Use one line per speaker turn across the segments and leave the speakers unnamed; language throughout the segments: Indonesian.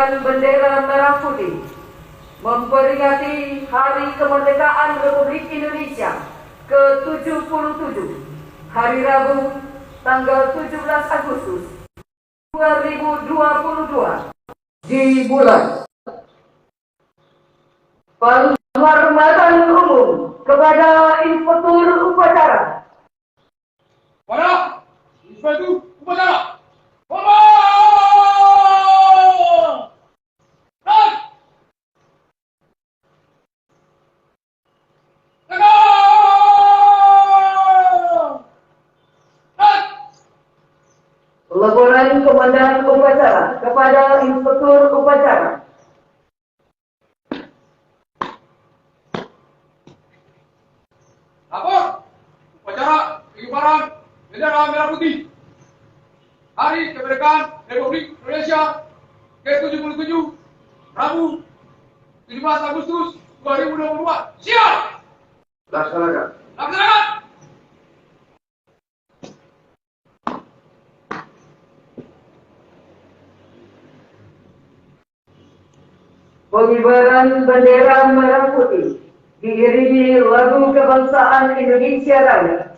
pengibaran bendera merah putih memperingati Hari Kemerdekaan Republik Indonesia ke-77, hari Rabu, tanggal 17 Agustus 2022, dimulai. Penghormatan umum kepada Inspektur Upacara.
Para Inspektur Upacara,
Laporan Komandan Upacara kepada Inspektur Upacara.
lapor upacara pengibaran bendera merah putih Hari Kemerdekaan Republik Indonesia ke-77, Rabu, 17 Agustus 2022. Siap!
Laksanakan.
Laksanakan!
Pengibaran bendera merah putih diiringi lagu kebangsaan Indonesia Raya.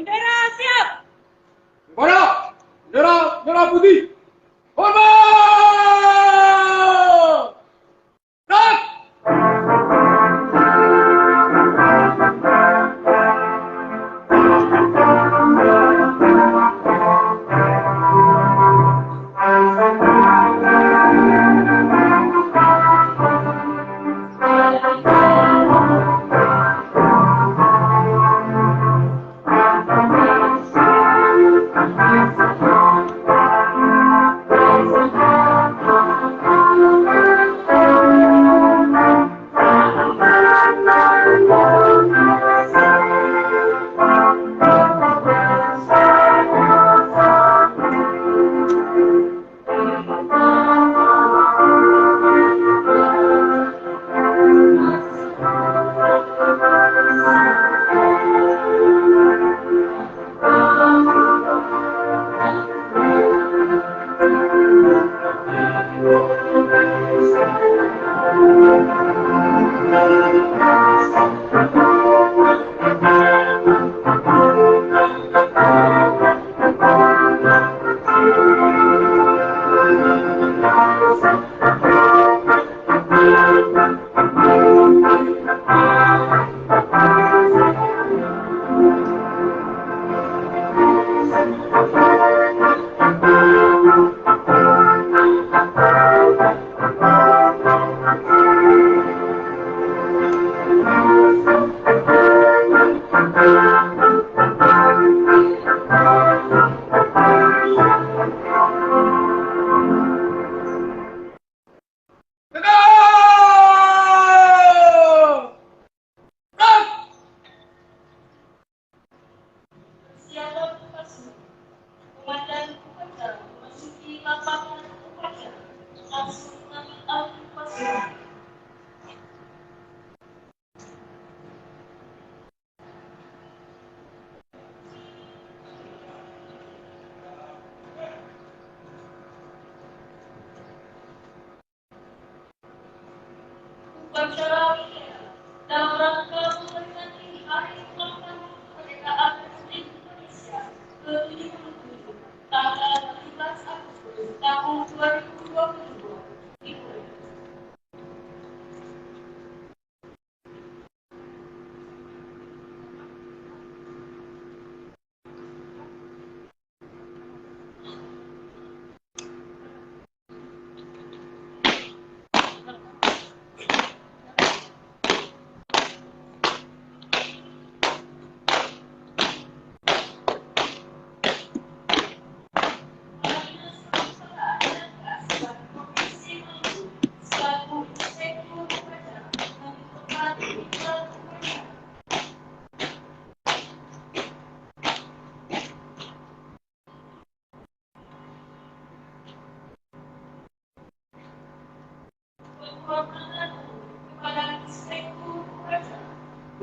Bendera siap.
Para bendera merah putih, hormat! Dan
upacara dalam rangka memperingati Hari Ulang Tahun Kemerdekaan Republik Indonesia ke-77 tanggal 15 Agustus tahun 2022.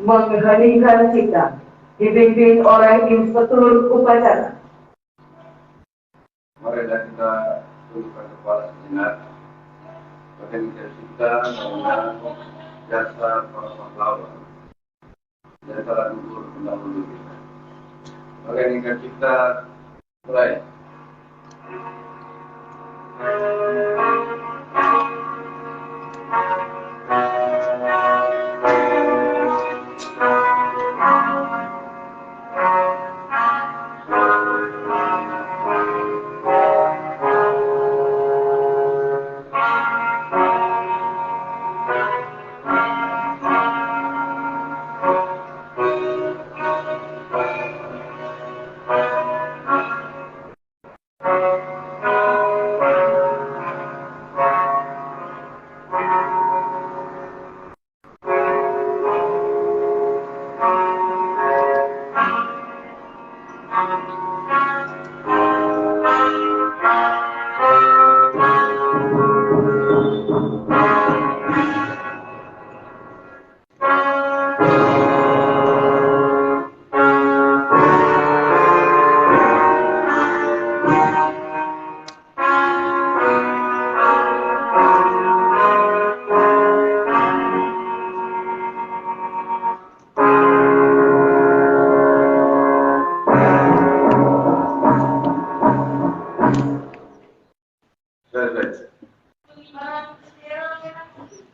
Mengheningkan cipta dipimpin oleh Inspektur Upacara.
Marilah kita tundukkan kepala sejenak. Mengheningkan cipta mengenang jasa para pahlawan dan para leluhur pendahulu kita. Mengheningkan cipta mulai.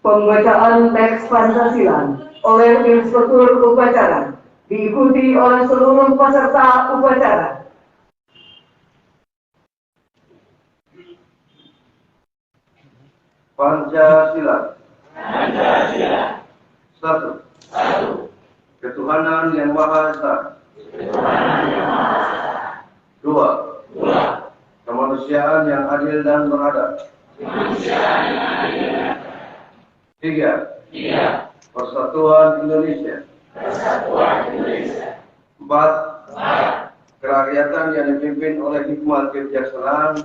Pembacaan teks Pancasila oleh Inspektur Upacara diikuti oleh seluruh peserta upacara.
Pancasila. Satu. Ketuhanan yang Maha Esa. Dua. Kemanusiaan yang adil dan beradab. Tiga. Persatuan Indonesia. Empat. Kerakyatan yang dipimpin oleh hikmat kebijaksanaan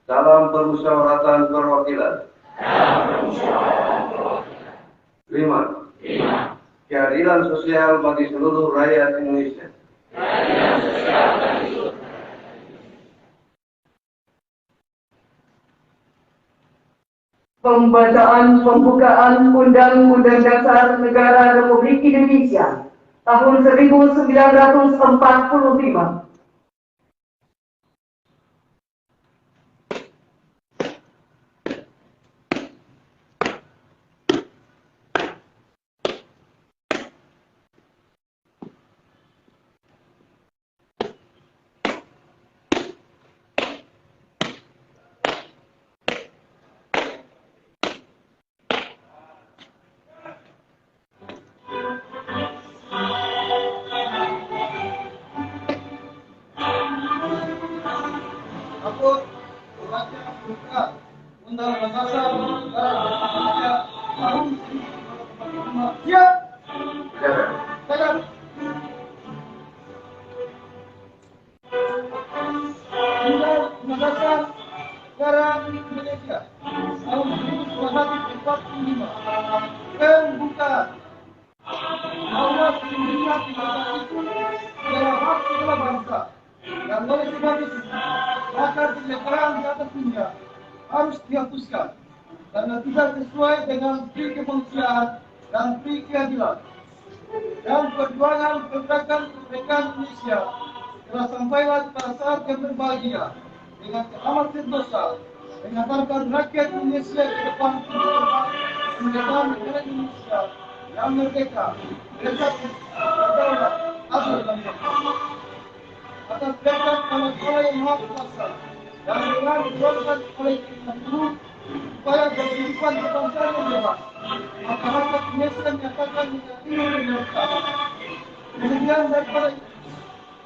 dalam permusyawaratan perwakilan. Lima. Keadilan sosial bagi seluruh rakyat Indonesia.
Pembacaan pembukaan Undang-Undang Dasar Negara Republik Indonesia tahun 1945.
Aku membaca buka Undang-Undang Dasar Negara Indonesia tahun 1945. Siap. Siap. Undang-Undang Dasar Negara Indonesia tahun 1945. Pembukaan. Allah sesungguhnya tidak itu adalah hak segala bangsa. Dan oleh sebab itu, maka kesetaraan di atas dunia harus dihapuskan karena tidak sesuai dengan pri kemanusiaan dan pri keadilan. Dan perjuangan pergerakan kemerdekaan Indonesia telah sampailah pada saat yang berbahagia dengan amat sentosa mengantarkan rakyat Indonesia ke depan kemerdekaan negara Indonesia yang merdeka, bersatu, berdaulat, adil dan makmur. Atas berkat nama Allah yang Maha Kuasa dan dengan didoakan oleh kita dulu supaya kehidupan kebangsaan yang bebas, masyarakat Indonesia menyatakan menjadi mereka. Kemudian daripada itu,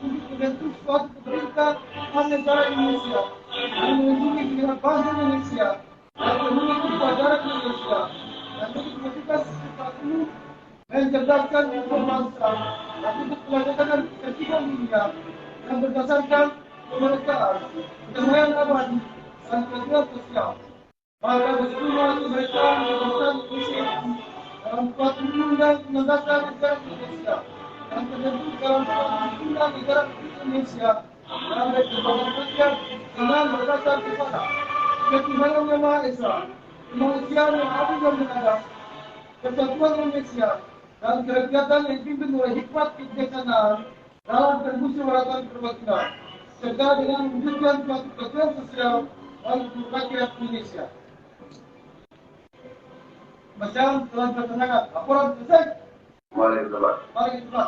untuk membentuk suatu pemerintahan negara Indonesia yang melindungi negara bangsa Indonesia dan memiliki pelajaran Indonesia dan untuk membentukkan sesuatu mencerdaskan umat bangsa dan untuk pelajaran ketertiban dunia yang berdasarkan kemerdekaan, kedamaian abadi dan keadilan sosial. Maka bersama kemerdekaan kebangsaan Indonesia dalam suatu undang-undang dasar negara Indonesia yang terbentuk dalam suatu undang negara Indonesia yang berkembang rakyat dengan berdasar kepada ketuhanan yang Maha Esa, kemanusiaan yang adil dan beradab, persatuan Indonesia dan kerakyatan yang dipimpin oleh hikmat kebijaksanaan dalam permusyawaratan perwakilan, serta dengan mewujudkan suatu keadilan sosial bagi rakyat Indonesia. Macam telah tertangkap. Laporan selesai.
Mari berdebat.
Mari kita.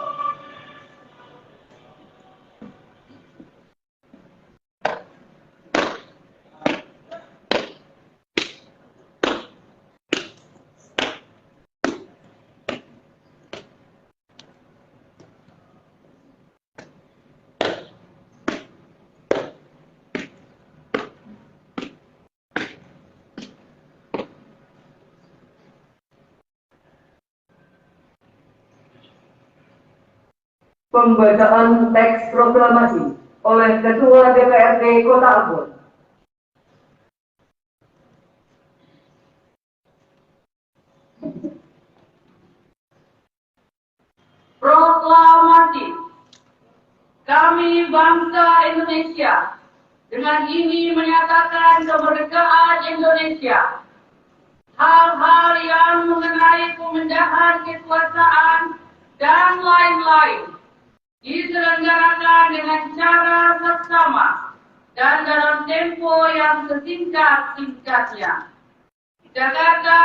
Pembacaan teks proklamasi oleh Ketua DPRD Kota Ambon.
Proklamasi. Kami bangsa Indonesia dengan ini menyatakan kemerdekaan Indonesia. Hal-hal yang mengenai pemindahan kekuasaan dan lain-lain diselenggarakan dengan cara seksama dan dalam tempo yang sesingkat-singkatnya. Jakarta,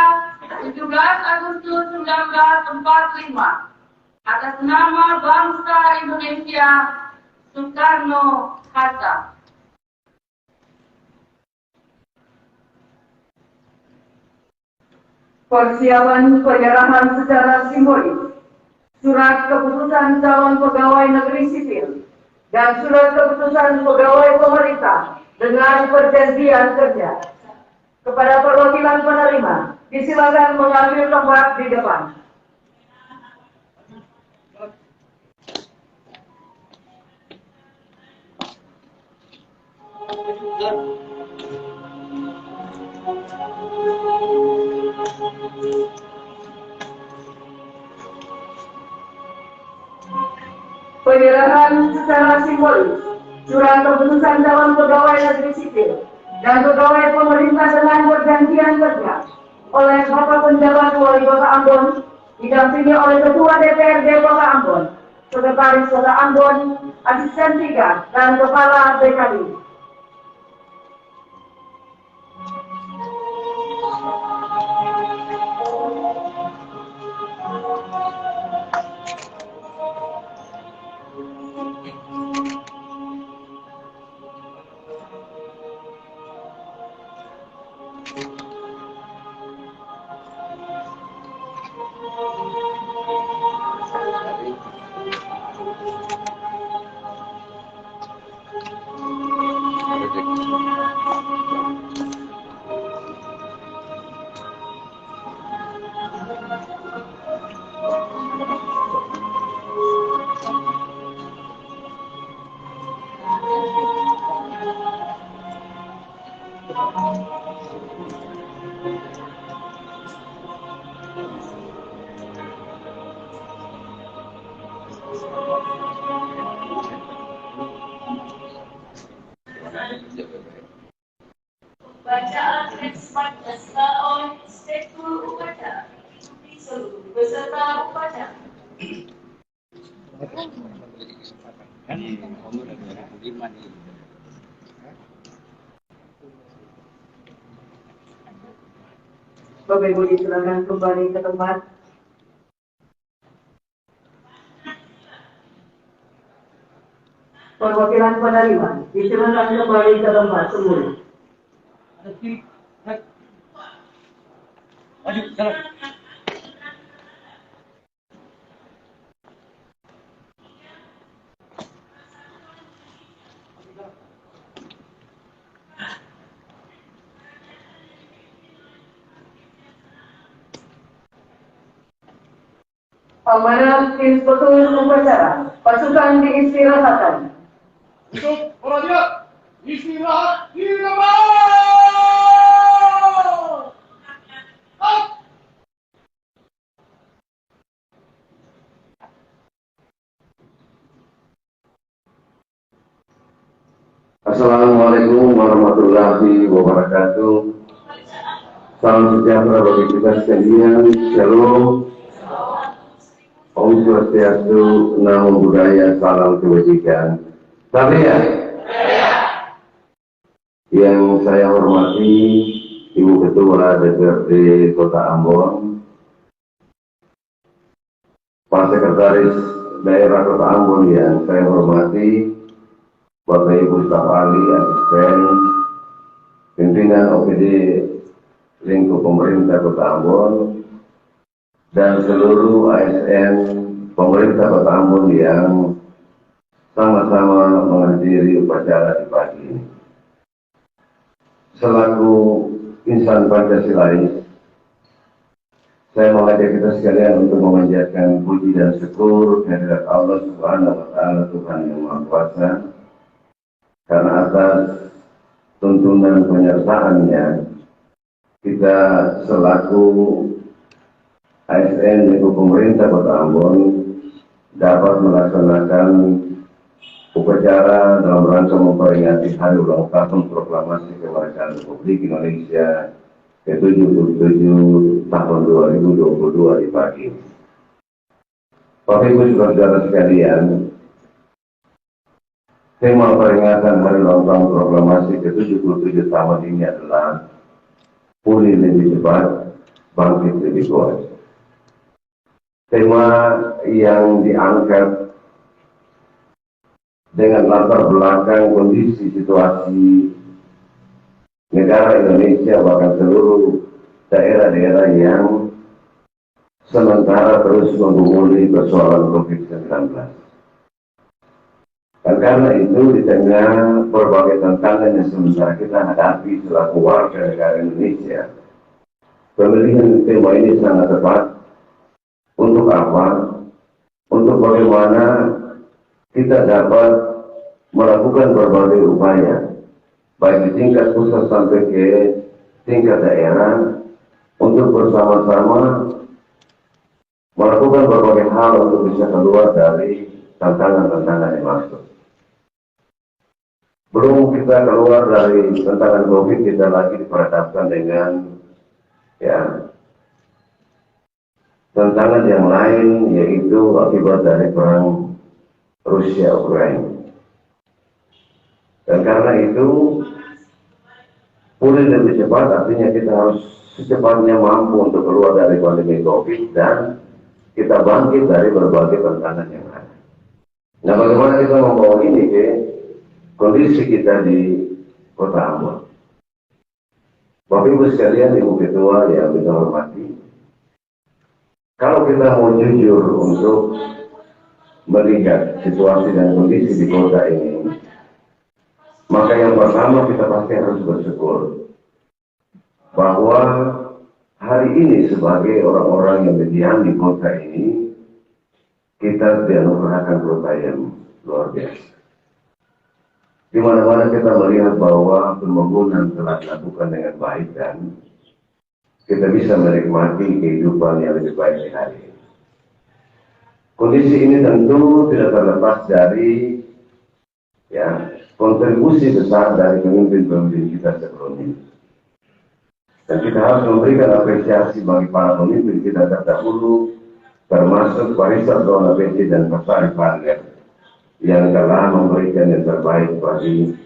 17 Agustus 1945. Atas nama bangsa Indonesia, Soekarno-Hatta.
Persiapan penyerahan secara simbolis surat keputusan calon pegawai negeri sipil dan surat keputusan pegawai pemerintah dengan perjanjian kerja. Kepada perwakilan penerima, disilakan mengambil tempat di depan. Penyerahan secara simbolis surat keputusan calon pegawai negeri sipil dan pegawai pemerintah dengan perjanjian kerja oleh Bapak Penjabat Wali Kota Ambon didampingi oleh Ketua DPRD Kota Ambon, Sekretaris Kota Ambon, Asisten 3 dan Kepala BKD. Bapak Ibu disilakan kembali ke tempat. Perwakilan penerima disilakan kembali ke tempat semula.
Maju, jalan.
Amanah Inspektur Upacara pasukan diistirahatkan.
Untuk orang istirahat di tempat. Up.
Assalamualaikum warahmatullahi wabarakatuh. Salam sejahtera bagi kita sekalian. Shalom. Om Swastiastu, Namo Buddhaya, salam kebajikan. Saya yang saya hormati Ibu Ketua DPRD Kota Ambon, Pak Sekretaris Daerah Kota Ambon yang saya hormati, Bapak Ibu Staf Ahli, Asisten, Pimpinan OPD Lingkup Pemerintah Kota Ambon, dan seluruh ASN pemerintah Kota Ambon yang sama-sama menghadiri upacara di pagi ini. Selaku insan Pancasilais, saya mengajak kita sekalian untuk memanjatkan puji dan syukur kehadirat Allah Subhanahu wa Ta'ala, Tuhan yang Maha Kuasa, karena atas tuntunan penyertaannya kita selaku ASN yaitu pemerintah Kota Ambon dapat melaksanakan upacara dalam rangka memperingati hari ulang tahun proklamasi kemerdekaan Republik Indonesia ke-77 tahun 2022 di pagi. Bapak Ibu saudara sekalian, tema peringatan hari ulang tahun proklamasi ke-77 tahun ini adalah pulih lebih cepat, bangkit lebih kuat. Tema yang diangkat dengan latar belakang kondisi situasi negara Indonesia, bahkan seluruh daerah-daerah yang sementara terus menggumuli persoalan COVID-19. Dan karena itu, di tengah berbagai tantangan yang sementara kita hadapi selaku warga negara Indonesia, pemilihan tema ini sangat tepat. Untuk apa? Untuk bagaimana kita dapat melakukan berbagai upaya, baik di tingkat pusat sampai ke tingkat daerah, untuk bersama-sama melakukan berbagai hal untuk bisa keluar dari tantangan-tantangan yang masuk. Belum kita keluar dari tantangan COVID, kita lagi diperhadapkan dengan tantangan yang lain, yaitu akibat dari perang Rusia-Ukraina. Dan karena itu, pulih lebih cepat artinya kita harus secepatnya mampu untuk keluar dari pandemi COVID dan kita bangkit dari berbagai tantangan yang ada. Nah, bagaimana kita membawa ini ke kondisi kita di Kota Ambon? Bapak Ibu sekalian, Ibu Ketua yang kita hormati, kalau kita mau jujur untuk melihat situasi dan kondisi di kota ini, maka yang pertama kita pasti harus bersyukur bahwa hari ini sebagai orang-orang yang berdiam di kota ini, kita dianugerahkan kota yang luar biasa. Di mana-mana kita melihat bahwa pembangunan telah dilakukan dengan baik dan kita bisa menikmati kehidupan yang lebih baik di hari ini. Kondisi ini tentu tidak terlepas dari kontribusi besar dari pemimpin-pemimpin kita sebelumnya. Dan kita harus memberikan apresiasi bagi para pemimpin kita terdahulu, termasuk Pak Rizal Donald dan Pak Sarif Harger, yang telah memberikan yang terbaik bagi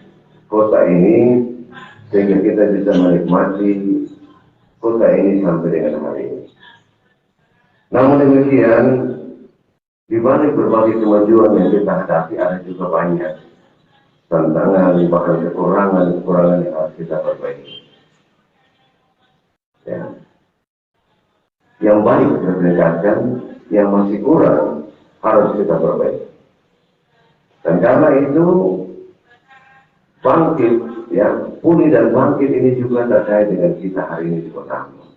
kota ini, sehingga kita bisa menikmati kota ini sampai dengan hari ini. Namun demikian, di balik berbagai kemajuan yang kita hadapi ada juga banyak tantangan, bahkan kekurangan yang harus kita perbaiki. Ya. Yang baik kita tingkatkan, yang masih kurang harus kita perbaiki. Dan karena itu bangkit, ya, pulih dan bangkit ini juga terkait dengan kita hari ini di Kota Ambon.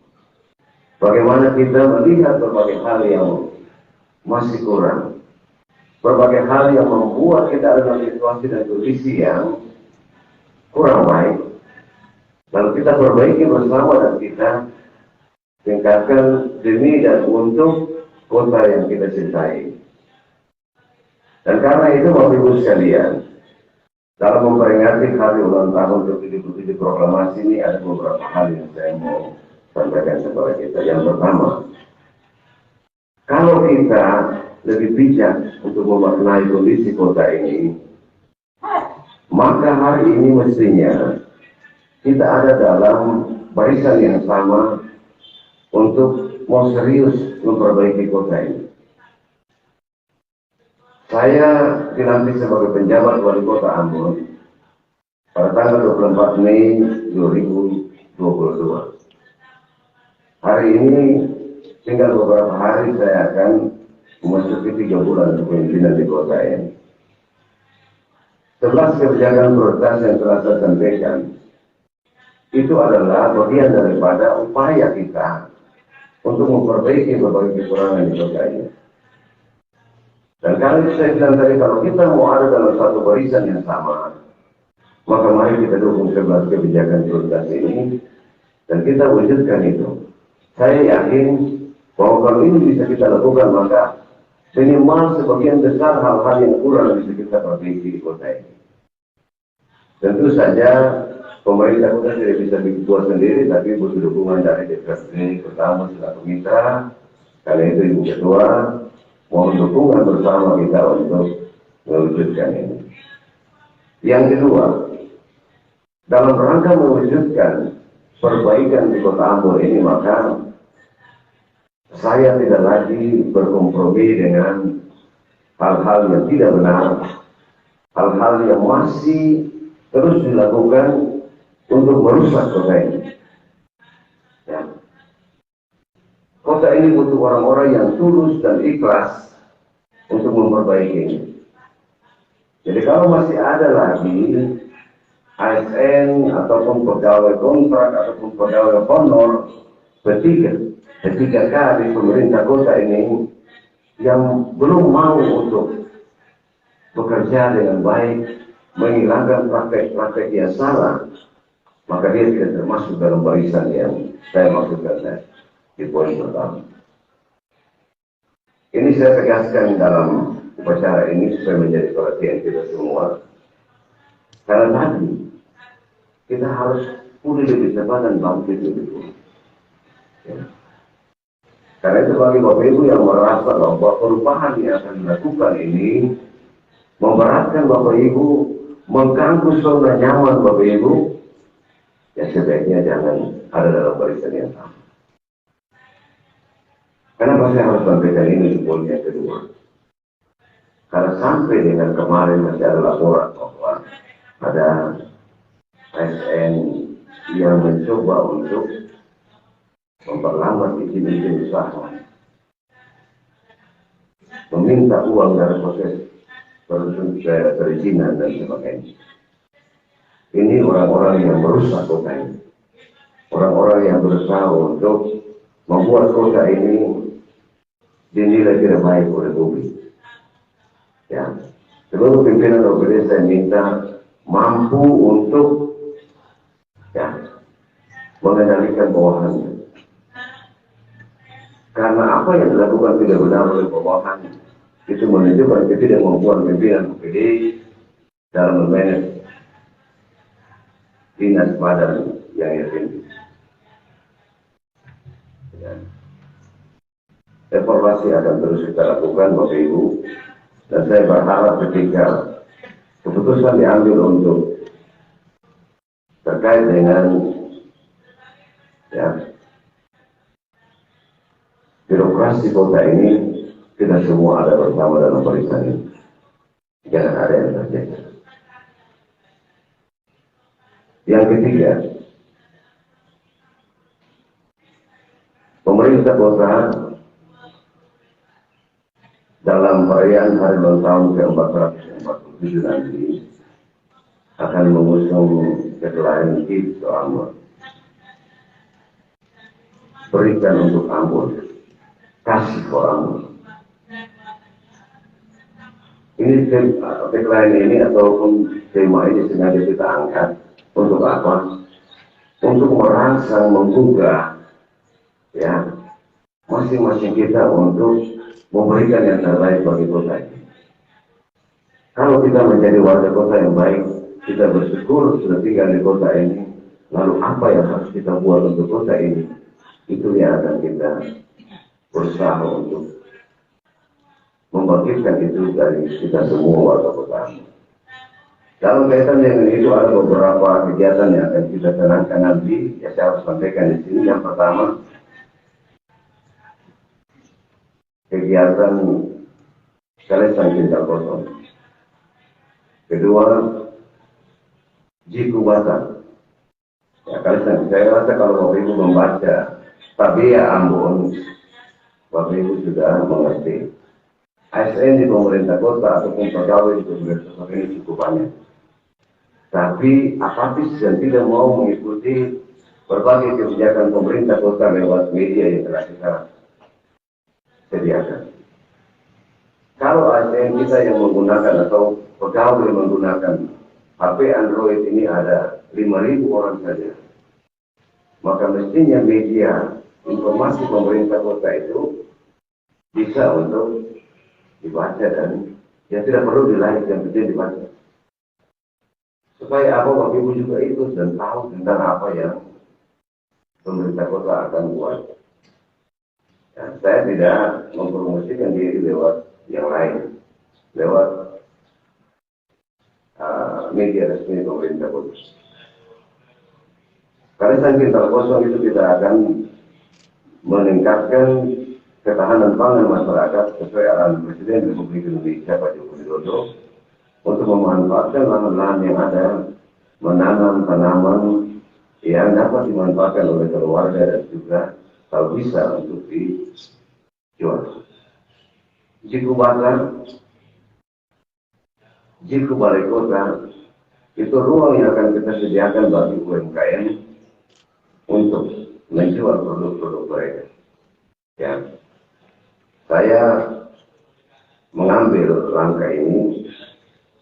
Bagaimana kita melihat berbagai hal yang masih kurang, berbagai hal yang membuat kita ada dalam situasi dan kondisi yang kurang baik, lalu kita perbaiki bersama dan kita tingkatkan demi dan untuk kota yang kita cintai. Dan karena itu Bapak Ibu sekalian, dalam memperingati hari ulang tahun ke-77 proklamasi ini ada beberapa hal yang saya mau sampaikan kepada kita. Yang pertama, kalau kita lebih bijak untuk memaknai kondisi kota ini, maka hari ini mestinya kita ada dalam barisan yang sama untuk mau serius memperbaiki kota ini. Saya dilantik sebagai penjabat wali kota Ambon pada tanggal 24 Mei 2022. Hari ini tinggal beberapa hari saya akan memasuki 3 bulan kepemimpinan di kota ini. 11 kebijakan prioritas yang telah saya sampaikan itu adalah bagian daripada upaya kita untuk memperbaiki berbagai kekurangan di kota ini. Dan kalau saya bilang tadi, kalau kita mau ada dalam satu barisan yang sama, maka mari kita dukung 11 kebijakan prioritas ini dan kita wujudkan itu. Saya yakin bahwa kalau ini bisa kita lakukan, maka minimal sebagian besar hal-hal yang kurang bisa kita perbaiki di kota ini. Tentu saja pemerintah kota tidak bisa buat sendiri, tapi butuh dukungan dari DPRD pertama selaku mitra. Karena itu Ibu Ketua mohon dukungan bersama kita untuk mewujudkan ini. Yang kedua, dalam rangka mewujudkan perbaikan di Kota Ambon ini, maka saya tidak lagi berkompromi dengan hal-hal yang tidak benar, hal-hal yang masih terus dilakukan untuk merusak kota ini. Ya. Kota ini butuh orang-orang yang tulus dan ikhlas untuk memperbaikinya. Jadi kalau masih ada lagi ASN ataupun pegawai kontrak ataupun pegawai honor ketiga kali pemerintah kota ini yang belum mau untuk bekerja dengan baik, menghilangkan praktek-praktek yang salah, maka dia tidak termasuk dalam barisan yang saya maksudkan tadi. Di poin pertama. Ini saya tegaskan dalam upacara ini supaya menjadi perhatian kita semua. Karena tadi kita harus pulih lebih cepat dan bangkit lebih dulu. Ya. Karena itu bagi Bapak Ibu yang merasa bahwa perubahan yang akan dilakukan ini memberatkan Bapak Ibu, mengganggu zona nyaman Bapak Ibu, ya sebaiknya jangan ada dalam barisan yang sama. Kenapa saya harus sampaikan ini di poin yang kedua? Karena sampai dengan kemarin masih ada laporan bahwa ada ASN yang mencoba untuk memperlambat izin usaha, meminta uang dari proses perizinan dan sebagainya. Ini orang-orang yang merusak kota ini, orang-orang yang berusaha untuk membuat kota ini dinilai tidak baik oleh publik. Ya, seluruh pimpinan OPD saya minta mampu untuk mengendalikan bawahannya. Karena apa yang dilakukan tidak benar oleh bawahan itu menunjukkan ketidakmampuan pimpinan OPD dalam memanage dinas badan yang tinggi. Ya. Evaluasi akan terus kita lakukan Bapak Ibu Dan saya berharap ketika keputusan diambil untuk terkait dengan birokrasi kota ini, kita semua ada bersama dalam barisan ini. Jangan ada yang terjadi. Yang ketiga, pemerintah kota dalam perayaan hari ulang tahun ke-447 nanti akan mengusung headline soal berikan untuk Ambon, kasih for Ambon. Ini tagline ini ataupun tema ini sengaja kita angkat untuk apa? Untuk merangsang, menggugah masing-masing kita untuk memberikan yang terbaik bagi kota ini. Kalau kita menjadi warga kota yang baik, kita bersyukur sudah tinggal di kota ini, lalu apa yang harus kita buat untuk kota ini, itu yang akan kita berusaha untuk membangkitkan itu dari kita semua warga kota. Dalam kaitan dengan itu ada beberapa kegiatan yang akan kita canangkan nanti. Ya, saya harus sampaikan di sini. Yang pertama, kegiatan Kalesan Cinta Kosong. Kedua, Jikubatan. Ya, Kalesan, saya rasa kalau Bapak Ibu membaca Tabia Ambon, Bapak Ibu sudah mengerti. ASN di pemerintah kota ataupun pegawai di pemerintah kota ini cukup banyak. Tapi apatis yang tidak mau mengikuti berbagai kebijakan pemerintah kota lewat media yang telah kita sediakan. Kalau ASN kita yang menggunakan atau pegawai yang menggunakan HP Android ini ada 5.000 orang saja, maka mestinya media informasi pemerintah kota itu bisa untuk dibaca dan yang tidak perlu di-like, yang penting dibaca. Supaya apa, Bapak Ibu juga ikut dan tahu tentang apa yang pemerintah kota akan buat. Dan saya tidak mempromosikan diri lewat yang lain, lewat media resmi pemerintah kota. Kalesan Cinta Kosong itu kita akan meningkatkan ketahanan pangan masyarakat sesuai arahan Presiden Republik Indonesia Pak Joko Widodo untuk memanfaatkan lahan-lahan yang ada, menanam tanaman yang dapat dimanfaatkan oleh keluarga dan juga kalau bisa untuk dijual. Jiku Balai Kota itu ruang yang akan kita sediakan bagi UMKM untuk menjual produk-produk mereka. Ya. Saya mengambil langkah ini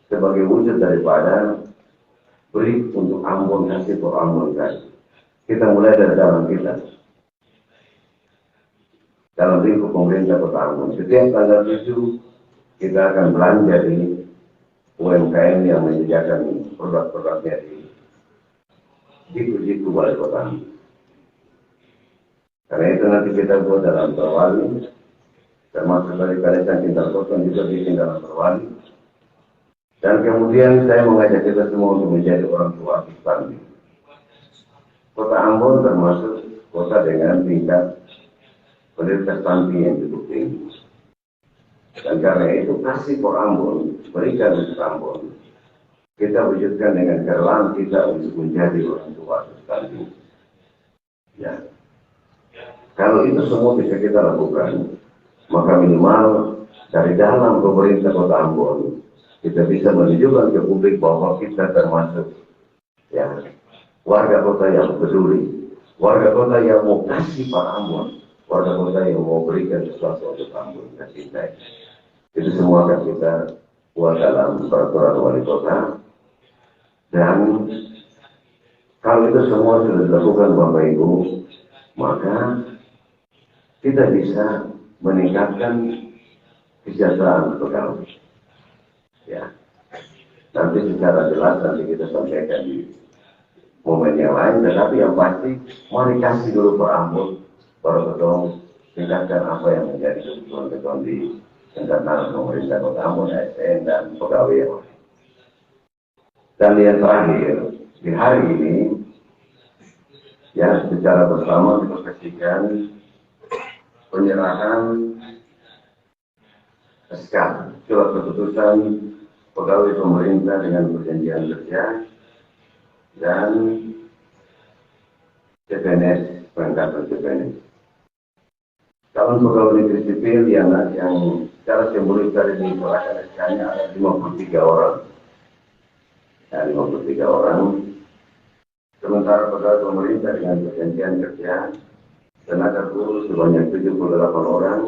sebagai wujud daripada beri untuk Ambon, kasih for Ambon tadi. Kita mulai dari dalam kita. Dalam lingkup pemerintah kota Ambon. Setiap tanggal 7 kita akan belanja di UMKM yang menyediakan produk-produknya di Jiku Balai Kota. Karena itu nanti kita buat dalam Perwali, termasuk dari Kalesan Cinta Kosong juga bikin dalam Perwali. Dan kemudian saya mengajak kita semua untuk menjadi orang tua stunting. Kota Ambon termasuk kota dengan tingkat penderita stunting yang cukup tinggi. Dan karena itu kasih for Ambon, berikan untuk Ambon. Kita wujudkan dengan kerlaan kita untuk menjadi orang tua stunting. Ya. Kalau itu semua bisa kita lakukan, maka minimal dari dalam pemerintah kota Ambon kita bisa menunjukkan ke publik bahwa kita termasuk warga kota yang peduli, warga kota yang mau kasih Pak Ambon, warga kota yang mau berikan sesuatu untuk Ambon dan cinta. Itu semua akan kita buat dalam peraturan wali kota. Dan kalau itu semua sudah dilakukan Bapak Ibu, maka kita bisa meningkatkan kesejahteraan pegawai. Ya, nanti secara jelas nanti kita sampaikan di momen yang lain. Tetapi yang pasti, mari kasih dulu per Ambon, baru ketemu tingkatkan apa yang menjadi kebutuhan di Tentang pemerintah Kota Ambon, ASN, dan pegawai yang lain. Dan yang terakhir, di hari ini, ya secara bersama kita saksikan penyerahan SK, surat keputusan pegawai pemerintah dengan perjanjian kerja dan CPNS, pengangkatan CPNS. Calon pegawai negeri sipil yang secara simbolis tadi diserahkan SK-nya ada 53 orang. Ya, 53 orang. Sementara pegawai pemerintah dengan perjanjian kerja tenaga guru sebanyak 78 orang,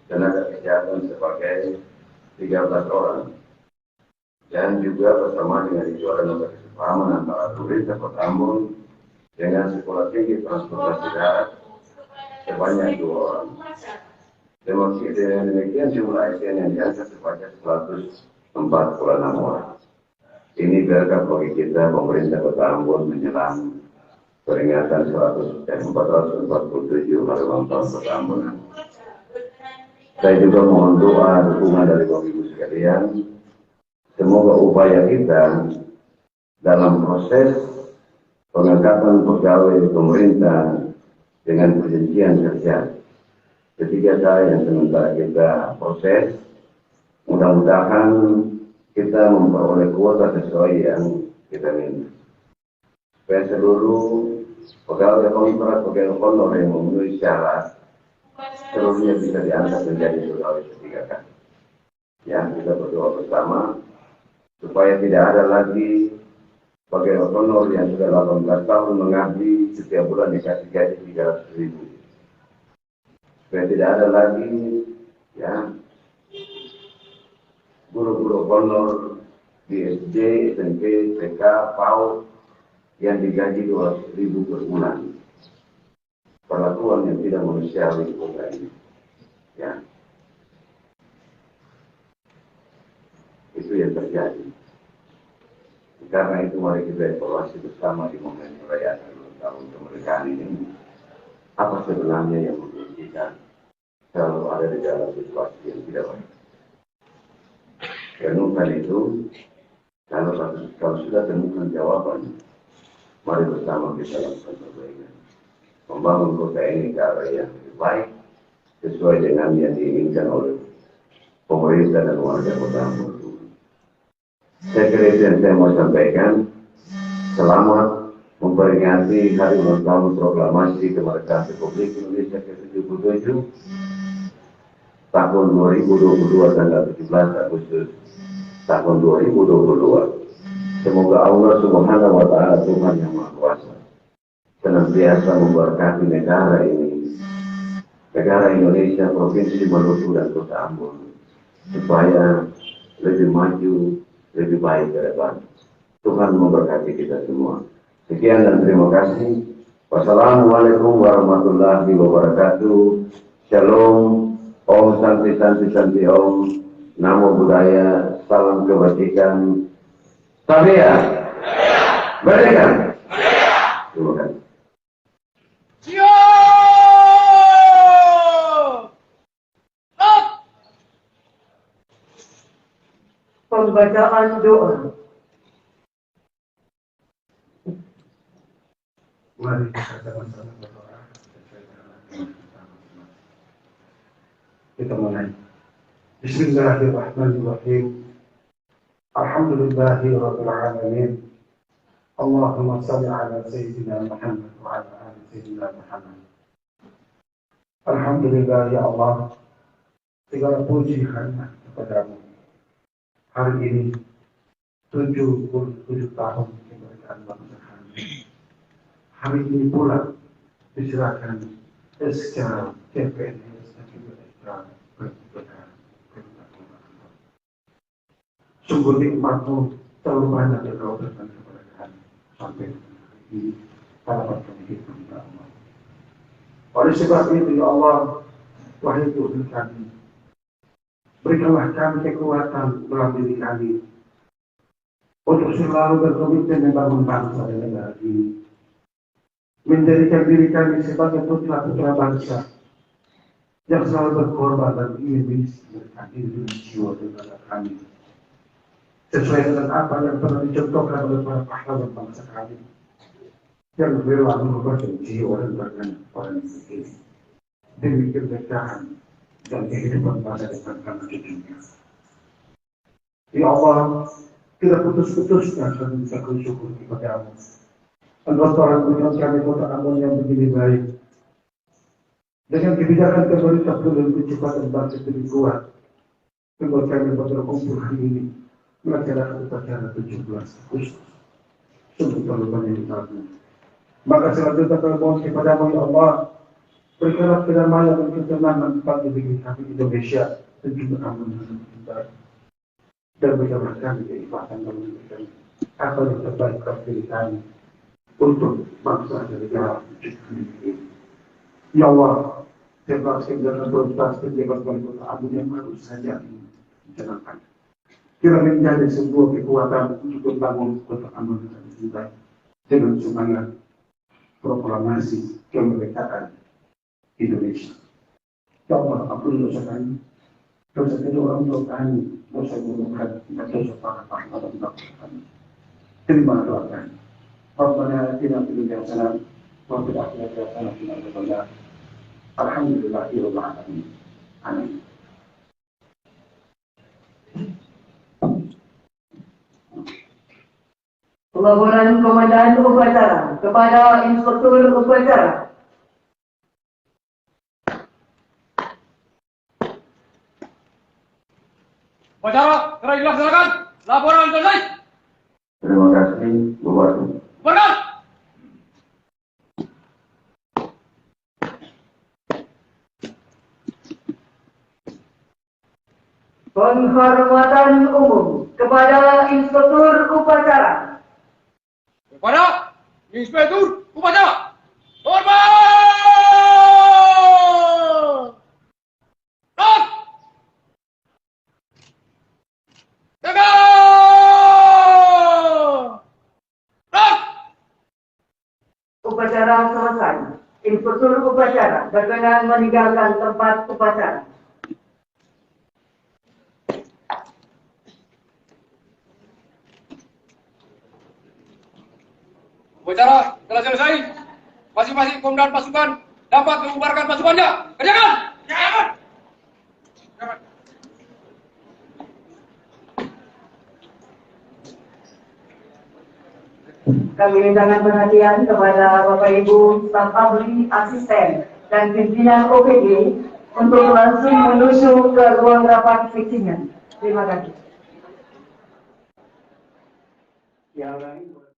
tenaga kesehatan sebagai 13 orang. Dan juga bersama dengan itu ada nota kesepahaman antara pemerintah Kota Ambon dengan Sekolah Tinggi Transportasi Darat sebanyak 2 orang. Dengan demikian jumlah ASN yang diangkat sebanyak 146 orang. Ini berkat bagi kita pemerintah Kota Ambon menjelang peringatan 447 hari ulang tahun Kota Ambon. Saya juga mohon doa dukungan dari Bapak Ibu sekalian. Semoga upaya kita dalam proses pengangkatan pegawai pemerintah dengan perjanjian kerja ketiga kali yang sementara kita proses, mudah-mudahan kita memperoleh kuota sesuai yang kita minta. Supaya seluruh pegawai kontrak, pegawai honor yang memenuhi syarat seluruhnya bisa diangkat menjadi pegawai ketiga kali. Ya, kita berdoa bersama supaya tidak ada lagi pegawai honor yang sudah 18 tahun mengabdi setiap bulan dikasih gaji 300.000. Supaya tidak ada lagi ya guru-guru honor di SD, SMP, TK, PAUD yang digaji 200.000 per bulan. Perlakuan yang tidak manusiawi ini. Ya. Itu yang terjadi. Karena itu mari kita evaluasi bersama di momen perayaan ulang tahun kemerdekaan ini. Apa sebenarnya yang membuat kita selalu ada di dalam situasi yang tidak baik. Renungkan itu, kalau sudah temukan jawaban, mari bersama kita lakukan perbaikan. Membangun kota ini ke arah yang lebih baik, sesuai dengan yang diinginkan oleh pemerintah dan warga Kota Ambon. Saya kira itu yang saya mau sampaikan. Selamat memperingati Hari Ulang Tahun Proklamasi Kemerdekaan Republik Indonesia ke-77 tahun 2022 tanggal 17 Agustus tahun 2022. Semoga Allah Subhanahu wa Ta'ala, Tuhan yang Maha Kuasa, senantiasa memberkati negara ini, negara Indonesia, Provinsi Maluku dan Kota Ambon, supaya lebih maju, lebih baik ke depan. Tuhan memberkati kita semua. Sekian dan terima kasih. Wassalamualaikum warahmatullahi wabarakatuh. Shalom. Om Santi Santi Santi Om. Namo Buddhaya. Salam kebajikan. Sabiya. Merdeka. Terima kasih.
Pembacaan doa.
Mari kita sama-sama berdoa. Kita mulai. Bismillahirrahmanirrahim. Alhamdulillahirabbil alamin. Allahumma shalli ala sayyidina Muhammad wa ala ali sayyidina Muhammad. Alhamdulillah ya Allah. Segala puji hanya kepadamu. Hari ini 77 tahun kemerdekaan bangsa kami. Hari ini pula diserahkan SK CPNS dan juga SK kemerdekaan. Sungguh nikmatmu terlalu banyak yang kau berikan kepada kami sampai hari ini harapan kami hidup ya Allah. Oleh sebab itu ya Allah, wahai Tuhan kami, berikanlah kami kekuatan dalam diri kami untuk selalu berkomitmen membangun bangsa dan negara ini. Menjadikan diri kami sebagai putra-putra bangsa yang selalu berkorban dan ingin hadir di jiwa dan dada kami. Sesuai dengan apa yang pernah dicontohkan oleh para pahlawan bangsa kami yang berdoa mengorbankan jiwa dan badan orang miskin demi keberkahan dan kehidupan pada depan kami di dunia. Ya Allah, tidak putus-putusnya kami bisa bersyukur kepada-Mu. Pengkotoran berikan kami kota-Mu yang begini baik. Dengan kebijakan pemerintah belum kecepatan bangsa lebih kuat, membuat kami berkumpul hari ini melaksanakan upacara 17 Agustus. Sungguh terlalu banyak kita. Maka selanjutnya kami mohon kepada-Mu ya Allah, berikanlah kedamaian dan ketenangan bagi negeri kami Indonesia dan juga aman dan kita. Dan berikanlah kami keikhlasan dan memberikan apa yang terbaik bagi kami untuk bangsa dan negara ini. Ya Allah, bebas dan bebas bebas kota Abu yang baru saja dicanangkan. Kira menjadi sebuah kekuatan untuk membangun kota aman dan cinta dengan semangat proklamasi kemerdekaan Indonesia. Ya Allah, ampuni dosa kami, dosa kedua orang tua kami, dosa guru kami, dan dosa para pahlawan bangsa kami. Terima doa kami. Rabbana atina fid dunya hasanah wa fil akhirati hasanah wa qina adzabannar. Alhamdulillahirabbil alamin. Amin.
Pelaporan Komandan Upacara kepada Inspektur Upacara.
Upacara telah dilaksanakan. Laporan selesai.
Terima kasih, Bupati.
Berkat.
Penghormatan umum kepada Inspektur Upacara.
Kepada Inspektur Upacara. Hormat! Stop! Tegak! Stop!
Upacara selesai. Inspektur Upacara berkenan meninggalkan tempat upacara.
Upacara telah selesai. Masing-masing komandan pasukan dapat membubarkan pasukannya. Kerjakan! Kerjakan!
Kami mintakan perhatian kepada Bapak Ibu staf ahli, asisten, dan pimpinan OPD untuk langsung menuju ke ruang rapat fixingan. Terima kasih. Yang lain.